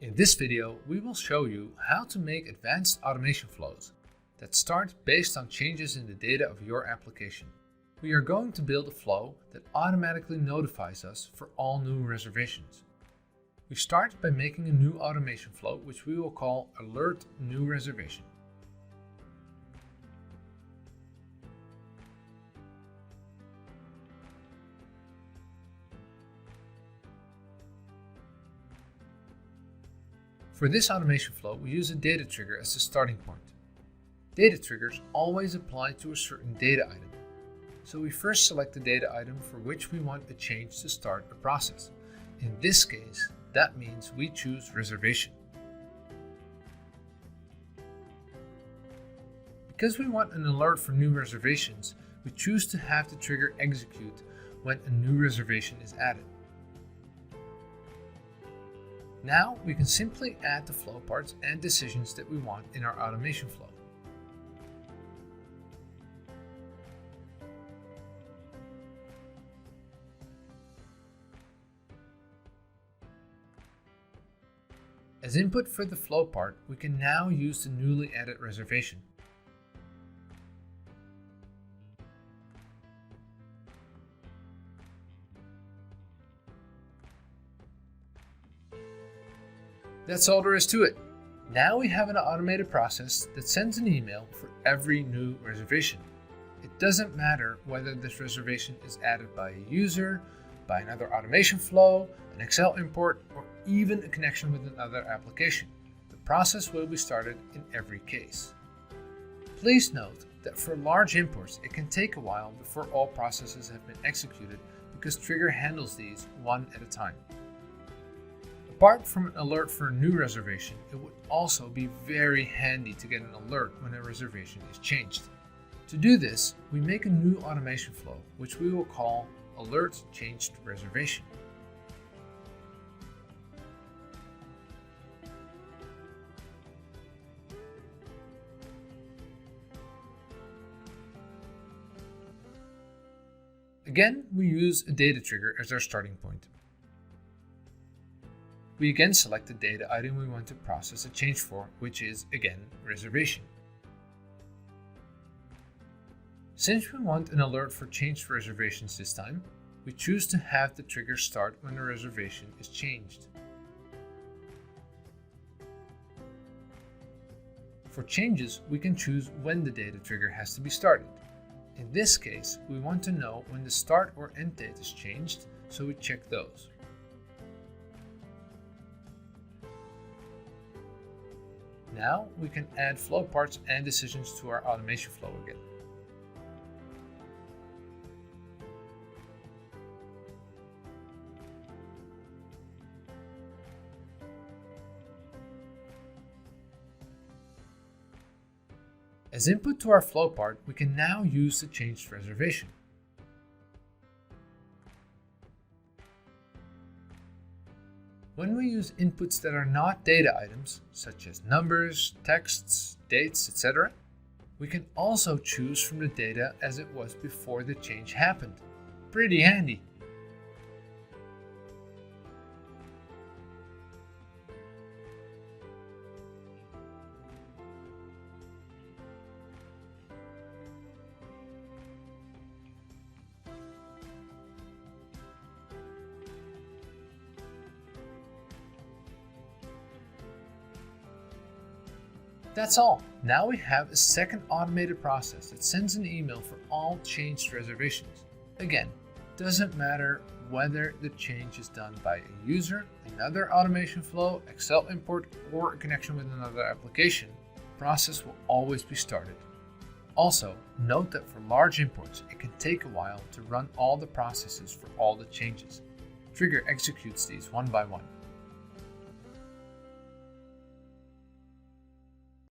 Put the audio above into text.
In this video, we will show you how to make advanced automation flows that start based on changes in the data of your application. We are going to build a flow that automatically notifies us for all new reservations. We start by making a new automation flow, which we will call Alert New Reservation. For this automation flow, we use a data trigger as the starting point. Data triggers always apply to a certain data item. So we first select the data item for which we want a change to start a process. In this case, that means we choose reservation. Because we want an alert for new reservations, we choose to have the trigger execute when a new reservation is added. Now we can simply add the flow parts and decisions that we want in our automation flow. As input for the flow part, we can now use the newly added reservation. That's all there is to it. Now we have an automated process that sends an email for every new reservation. It doesn't matter whether this reservation is added by a user, by another automation flow, an Excel import, or even a connection with another application. The process will be started in every case. Please note that for large imports, it can take a while before all processes have been executed because Triggre handles these one at a time. Apart from an alert for a new reservation, it would also be very handy to get an alert when a reservation is changed. To do this, we make a new automation flow, which we will call Alert Changed Reservation. Again, we use a data trigger as our starting point. We again select the data item we want to process a change for, which is, again, reservation. Since we want an alert for changed reservations this time, we choose to have the trigger start when the reservation is changed. For changes, we can choose when the data trigger has to be started. In this case, we want to know when the start or end date is changed, so we check those. Now we can add flow parts and decisions to our automation flow again. As input to our flow part, we can now use the changed reservation. When we use inputs that are not data items, such as numbers, texts, dates, etc., we can also choose from the data as it was before the change happened. Pretty handy. That's all. Now we have a second automated process that sends an email for all changed reservations. Again, doesn't matter whether the change is done by a user, another automation flow, Excel import, or a connection with another application, the process will always be started. Also, note that for large imports, it can take a while to run all the processes for all the changes. Triggre executes these one by one.